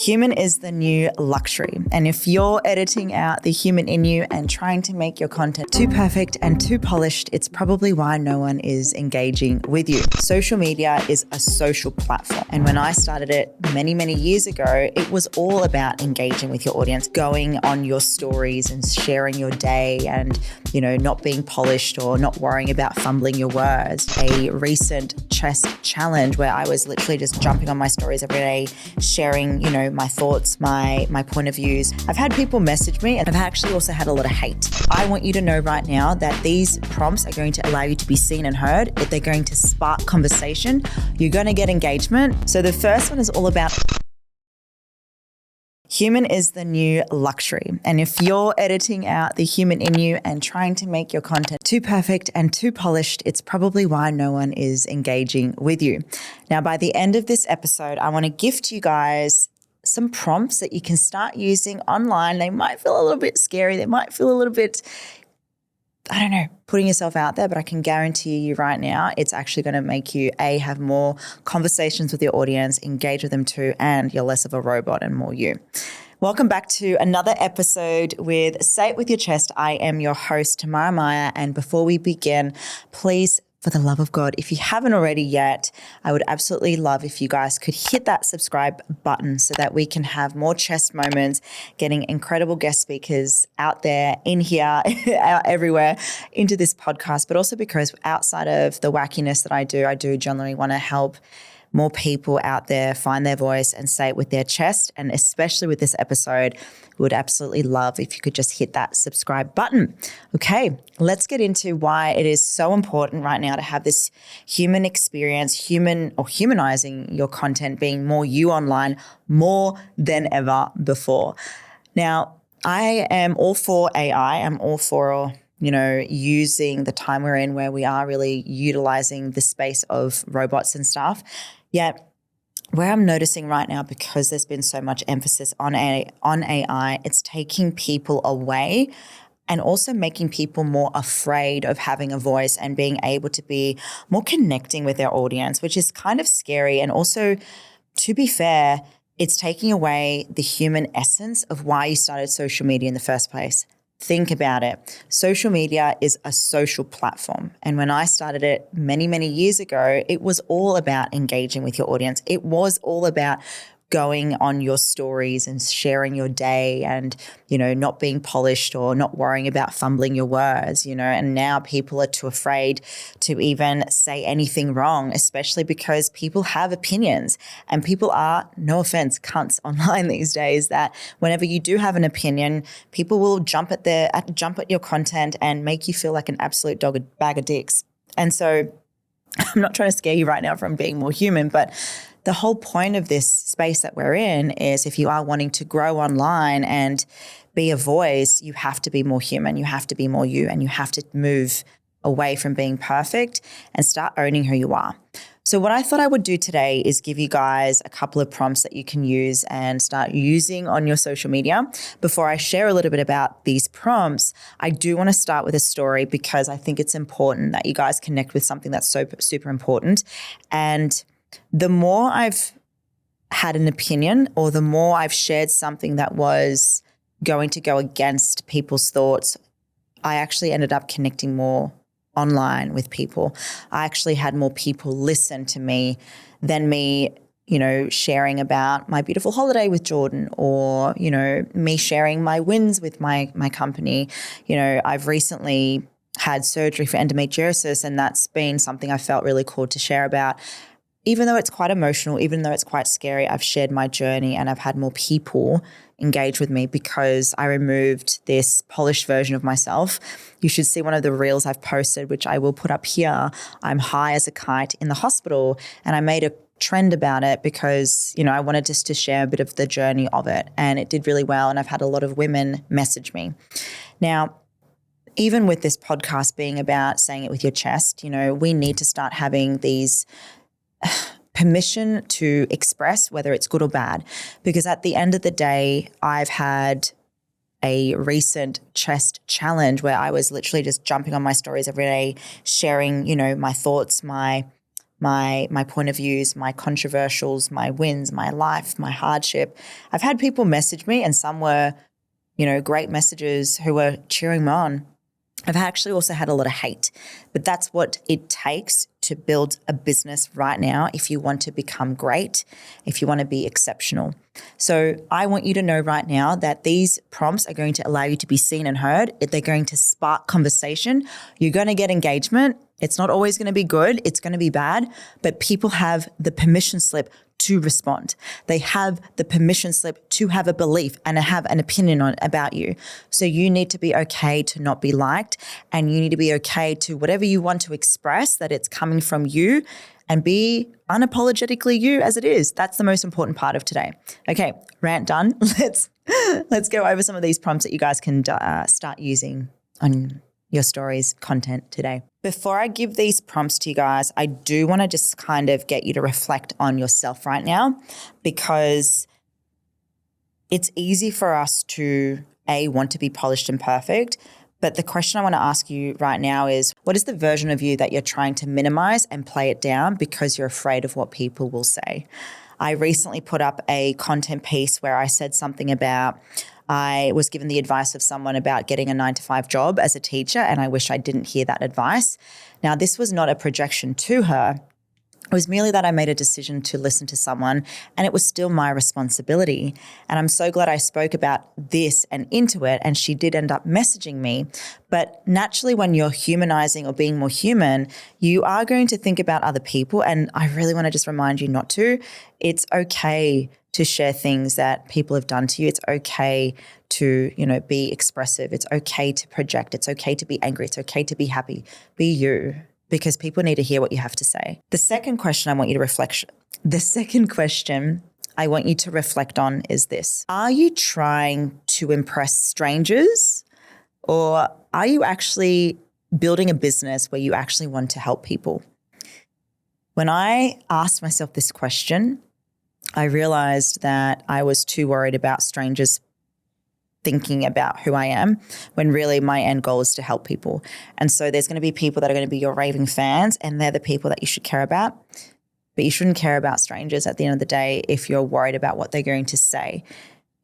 Human is the new luxury. And if you're editing out the human in you and trying to make your content too perfect and too polished, it's probably why no one is engaging with you. Social media is a social platform. And when I started it many, many years ago, it was all about engaging with your audience, going on your stories and sharing your day and, not being polished or not worrying about fumbling your words. A recent chest challenge where I was literally just jumping on my stories every day, sharing, my thoughts, my point of views. I've had people message me and I've actually also had a lot of hate. I want you to know right now that these prompts are going to allow you to be seen and heard, that they're going to spark conversation. You're going to get engagement. So the first one is all about human is the new luxury. And if you're editing out the human in you and trying to make your content too perfect and too polished, it's probably why no one is engaging with you. Now, by the end of this episode, I want to gift you guys some prompts that you can start using online. They might feel a little bit scary. They might feel a little bit, putting yourself out there, but I can guarantee you right now, it's actually going to make you have more conversations with your audience, engage with them too, and you're less of a robot and more you. Welcome back to another episode with Say It With Your Chest. I am your host, Tamara Meyer. And before we begin, please, for the love of God, if you haven't already yet, I would absolutely love if you guys could hit that subscribe button so that we can have more chest moments, getting incredible guest speakers out there, in here, out everywhere into this podcast, but also because outside of the wackiness that I do generally want to help more people out there find their voice and say it with their chest. And especially with this episode, would absolutely love if you could just hit that subscribe button. Okay, let's get into why it is so important right now to have this human experience, humanizing your content, being more you online more than ever before. Now, I am all for AI. I'm all for using the time we're in where we are really utilizing the space of robots and stuff. Yet where I'm noticing right now, because there's been so much emphasis on AI, it's taking people away and also making people more afraid of having a voice and being able to be more connecting with their audience, which is kind of scary. And also, to be fair, it's taking away the human essence of why you started social media in the first place. Think about it. Social media is a social platform. And when I started it many, many years ago, it was all about engaging with your audience. It was all about going on your stories and sharing your day and, not being polished or not worrying about fumbling your words, and now people are too afraid to even say anything wrong, especially because people have opinions and people are, no offense, cunts online these days, that whenever you do have an opinion, people will jump at your content and make you feel like an absolute bag of dicks. And so I'm not trying to scare you right now from being more human, but the whole point of this space that we're in is if you are wanting to grow online and be a voice, you have to be more human, you have to be more you, and you have to move away from being perfect and start owning who you are. So what I thought I would do today is give you guys a couple of prompts that you can use and start using on your social media. Before I share a little bit about these prompts, I do want to start with a story because I think it's important that you guys connect with something that's so super important. And the more I've had an opinion or the more I've shared something that was going to go against people's thoughts, I actually ended up connecting more online with people. I actually had more people listen to me than me, sharing about my beautiful holiday with Jordan or, me sharing my wins with my company. I've recently had surgery for endometriosis, and that's been something I felt really called to share about. Even though it's quite emotional, even though it's quite scary, I've shared my journey and I've had more people engage with me because I removed this polished version of myself. You should see one of the reels I've posted, which I will put up here. I'm high as a kite in the hospital, and I made a trend about it because, I wanted just to share a bit of the journey of it, and it did really well. And I've had a lot of women message me. Now, even with this podcast being about saying it with your chest, we need to start having these permission to express whether it's good or bad, because at the end of the day, I've had a recent chest challenge where I was literally just jumping on my stories every day, sharing, my thoughts, my my point of views, my controversials, my wins, my life, my hardship. I've had people message me, and some were, great messages who were cheering me on. I've actually also had a lot of hate, but that's what it takes to build a business right now if you want to become great, if you want to be exceptional. So I want you to know right now that these prompts are going to allow you to be seen and heard. They're going to spark conversation. You're going to get engagement. It's not always going to be good. It's going to be bad, but people have the permission slip to respond. They have the permission slip to have a belief and have an opinion about you. So you need to be okay to not be liked, and you need to be okay to whatever you want to express, that it's coming from you, and be unapologetically you as it is. That's the most important part of today. Okay, rant done. Let's go over some of these prompts that you guys can start using on your stories content today. Before I give these prompts to you guys, I do want to just kind of get you to reflect on yourself right now, because it's easy for us to want to be polished and perfect. But the question I want to ask you right now is, what is the version of you that you're trying to minimize and play it down because you're afraid of what people will say? I recently put up a content piece where I said something about, I was given the advice of someone about getting a 9-to-5 job as a teacher, and I wish I didn't hear that advice. Now, this was not a projection to her. It was merely that I made a decision to listen to someone, and it was still my responsibility. And I'm so glad I spoke about this and into it, and she did end up messaging me. But naturally, when you're humanizing or being more human, you are going to think about other people. And I really want to just remind you not to. It's okay to share things that people have done to you. It's okay to, be expressive. It's okay to project. It's okay to be angry. It's okay to be happy. Be you, because people need to hear what you have to say. The second question I want you to reflect on is this. Are you trying to impress strangers, or are you actually building a business where you actually want to help people? When I asked myself this question, I realized that I was too worried about strangers thinking about who I am, when really my end goal is to help people. And so there's going to be people that are going to be your raving fans, and they're the people that you should care about. But you shouldn't care about strangers at the end of the day if you're worried about what they're going to say.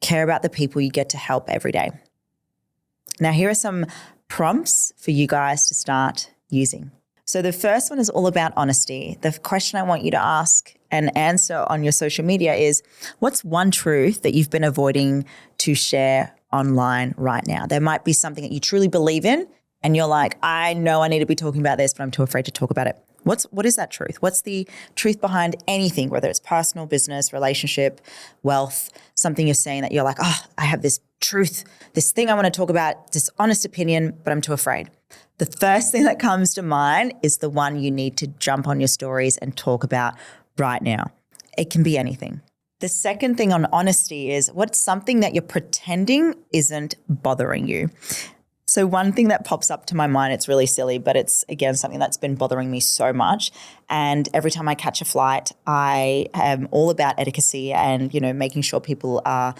Care about the people you get to help every day. Now, here are some prompts for you guys to start using. So the first one is all about honesty. The question I want you to ask and answer on your social media is, what's one truth that you've been avoiding to share online right now? There might be something that you truly believe in, and you're like, I know I need to be talking about this, but I'm too afraid to talk about it. What is that truth? What's the truth behind anything, whether it's personal, business, relationship, wealth, something you're saying that you're like, I have this truth, this thing I want to talk about, this honest opinion, but I'm too afraid. The first thing that comes to mind is the one you need to jump on your stories and talk about right now. It can be anything. The second thing on honesty is, what's something that you're pretending isn't bothering you? So one thing that pops up to my mind, it's really silly, but it's, again, something that's been bothering me so much. And every time I catch a flight, I am all about etiquette and, making sure people are,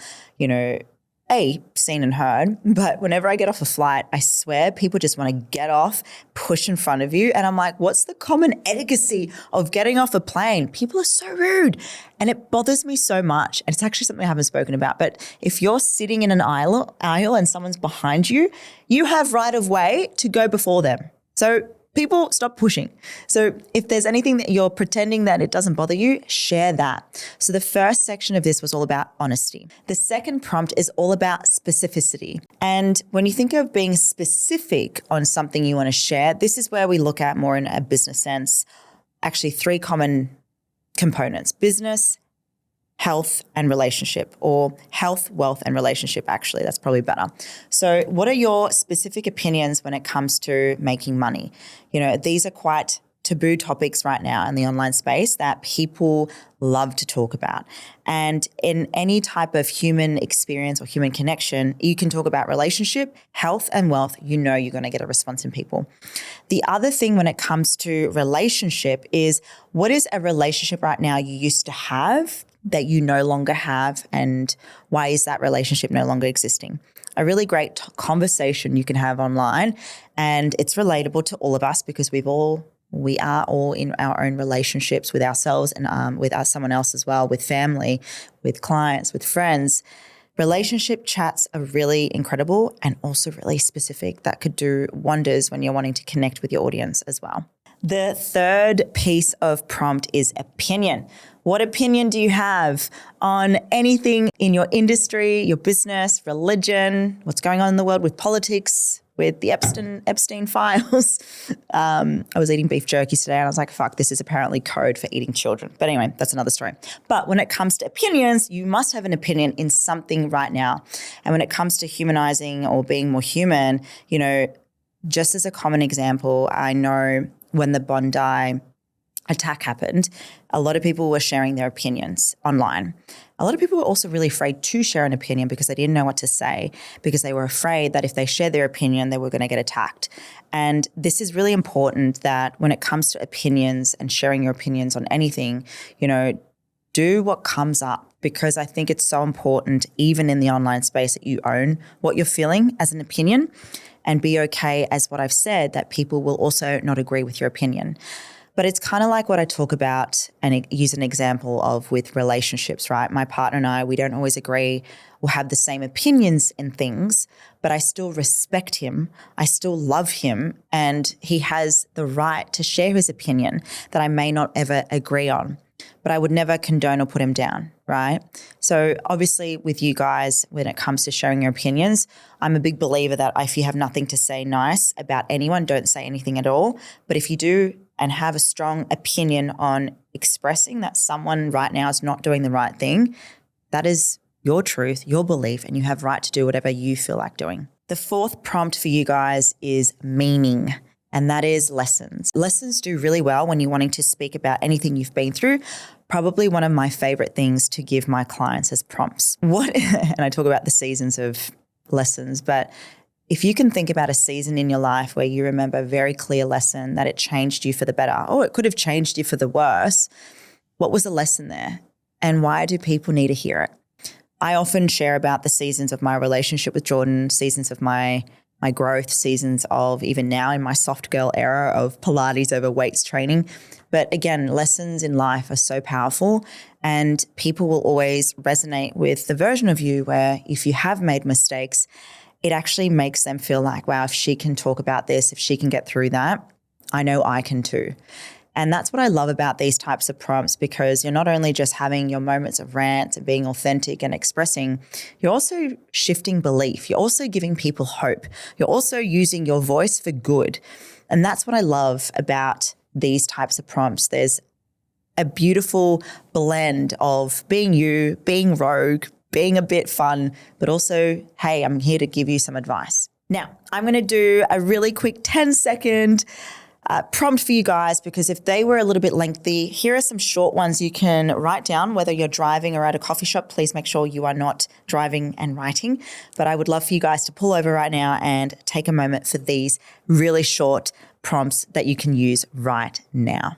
seen and heard. But whenever I get off a flight, I swear people just want to get off, push in front of you. And I'm like, what's the common etiquette of getting off a plane? People are so rude. And it bothers me so much. And it's actually something I haven't spoken about. But if you're sitting in an aisle and someone's behind you, you have right of way to go before them. So people, stop pushing. So if there's anything that you're pretending that it doesn't bother you, share that. So the first section of this was all about honesty. The second prompt is all about specificity. And when you think of being specific on something you want to share, this is where we look at more in a business sense, actually 3 common components: business, health, and relationship, or health, wealth, and relationship. Actually, that's probably better. So what are your specific opinions when it comes to making money? These are quite taboo topics right now in the online space that people love to talk about. And in any type of human experience or human connection, you can talk about relationship, health, and wealth. You're going to get a response in people. The other thing when it comes to relationship is, what is a relationship right now you used to have that you no longer have, and why is that relationship no longer existing? A really great conversation you can have online, and it's relatable to all of us because we've all We are all in our own relationships with ourselves and with someone else as well, with family, with clients, with friends. Relationship chats are really incredible and also really specific. That could do wonders when you're wanting to connect with your audience as well. The third piece of prompt is opinion. What opinion do you have on anything in your industry, your business, religion, what's going on in the world with politics, with the Epstein files? I was eating beef jerky today and I was like, fuck, this is apparently code for eating children. But anyway, that's another story. But when it comes to opinions, you must have an opinion in something right now. And when it comes to humanizing or being more human, just as a common example, I know when the Bondi attack happened, a lot of people were sharing their opinions online. A lot of people were also really afraid to share an opinion because they didn't know what to say, because they were afraid that if they shared their opinion, they were going to get attacked. And this is really important, that when it comes to opinions and sharing your opinions on anything, do what comes up, because I think it's so important, even in the online space, that you own what you're feeling as an opinion and be okay, as what I've said, that people will also not agree with your opinion. But it's kind of like what I talk about and use an example of with relationships, right? My partner and I, we don't always agree or have the same opinions in things, but I still respect him. I still love him, and he has the right to share his opinion that I may not ever agree on. But I would never condone or put him down, right? So obviously with you guys, when it comes to sharing your opinions, I'm a big believer that if you have nothing to say nice about anyone, don't say anything at all. But if you do and have a strong opinion on expressing that someone right now is not doing the right thing, that is your truth, your belief, and you have right to do whatever you feel like doing. The fourth prompt for you guys is meaning. And that is lessons. Lessons do really well when you're wanting to speak about anything you've been through. Probably one of my favorite things to give my clients as prompts. And I talk about the seasons of lessons, but if you can think about a season in your life where you remember a very clear lesson that it changed you for the better, or it could have changed you for the worse, what was the lesson there? And why do people need to hear it? I often share about the seasons of my relationship with Jordan, seasons of my growth, seasons of even now in my soft girl era of Pilates over weights training. But again, lessons in life are so powerful, and people will always resonate with the version of you where if you have made mistakes, it actually makes them feel like, wow, if she can talk about this, if she can get through that, I know I can too. And that's what I love about these types of prompts, because you're not only just having your moments of rant and being authentic and expressing, you're also shifting belief. You're also giving people hope. You're also using your voice for good. And that's what I love about these types of prompts. There's a beautiful blend of being you, being rogue, being a bit fun, but also, hey, I'm here to give you some advice. Now, I'm going to do a really quick 10-second prompt for you guys, because if they were a little bit lengthy, here are some short ones you can write down. Whether you're driving or at a coffee shop, please make sure you are not driving and writing. But I would love for you guys to pull over right now and take a moment for these really short prompts that you can use right now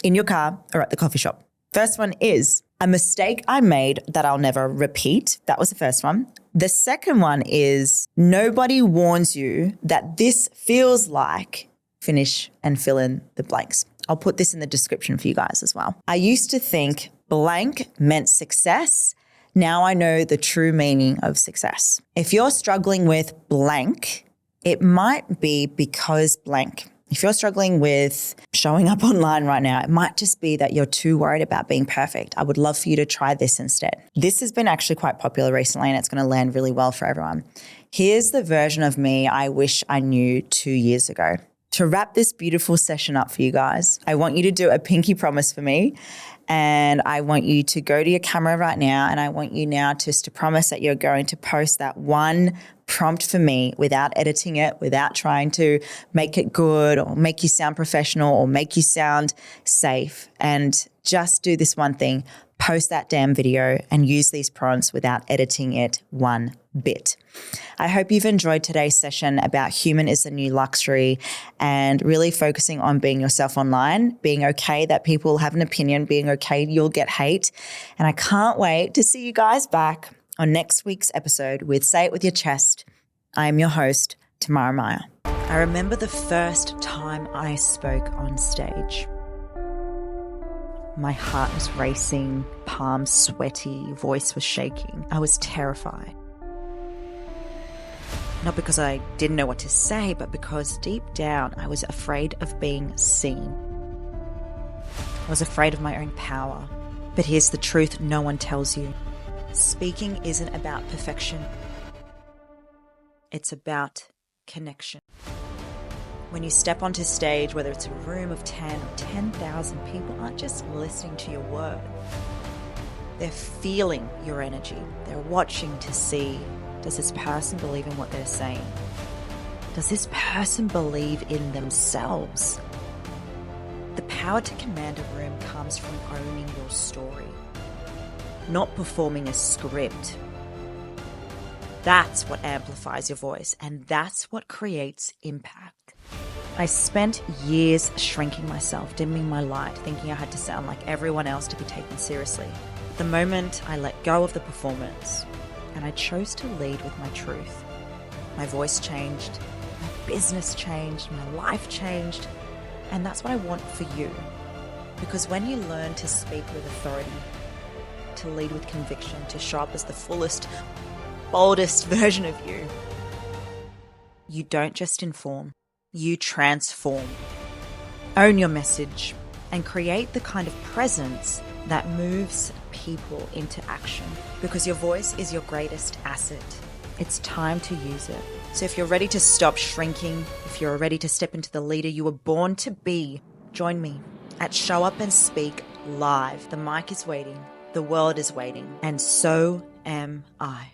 in your car or at the coffee shop. First one is a mistake I made that I'll never repeat. That was the first one. The second one is nobody warns you that this feels like finish and fill in the blanks. I'll put this in the description for you guys as well. I used to think blank meant success. Now I know the true meaning of success. If you're struggling with blank, it might be because blank. If you're struggling with showing up online right now, it might just be that you're too worried about being perfect. I would love for you to try this instead. This has been actually quite popular recently, and it's going to land really well for everyone. Here's the version of me I wish I knew 2 years ago. To wrap this beautiful session up for you guys, I want you to do a pinky promise for me, and I want you to go to your camera right now, and I want you now just to promise that you're going to post that one prompt for me without editing it, without trying to make it good or make you sound professional or make you sound safe, and just do this one thing. Post that damn video and use these prompts without editing it one bit. I hope you've enjoyed today's session about human is the new luxury and really focusing on being yourself online, being okay that people have an opinion, being okay you'll get hate. And I can't wait to see you guys back on next week's episode with Say It With Your Chest. I am your host, Tamara Meyer. I remember the first time I spoke on stage. My heart was racing, palms sweaty, voice was shaking. I was terrified. Not because I didn't know what to say, but because deep down I was afraid of being seen. I was afraid of my own power. But here's the truth no one tells you. Speaking isn't about perfection. It's about connection. When you step onto stage, whether it's a room of 10 or 10,000, people aren't just listening to your word. They're feeling your energy. They're watching to see, does this person believe in what they're saying? Does this person believe in themselves? The power to command a room comes from owning your story, not performing a script. That's what amplifies your voice, and that's what creates impact. I spent years shrinking myself, dimming my light, thinking I had to sound like everyone else to be taken seriously. The moment I let go of the performance and I chose to lead with my truth, my voice changed, my business changed, my life changed, and that's what I want for you. Because when you learn to speak with authority, to lead with conviction, to show up as the fullest, boldest version of you, you don't just inform, you transform. Own your message and create the kind of presence that moves people into action, because your voice is your greatest asset. It's time to use it. So if you're ready to stop shrinking, if you're ready to step into the leader you were born to be, join me at Show Up and Speak Live. The mic is waiting, the world is waiting, and so am I.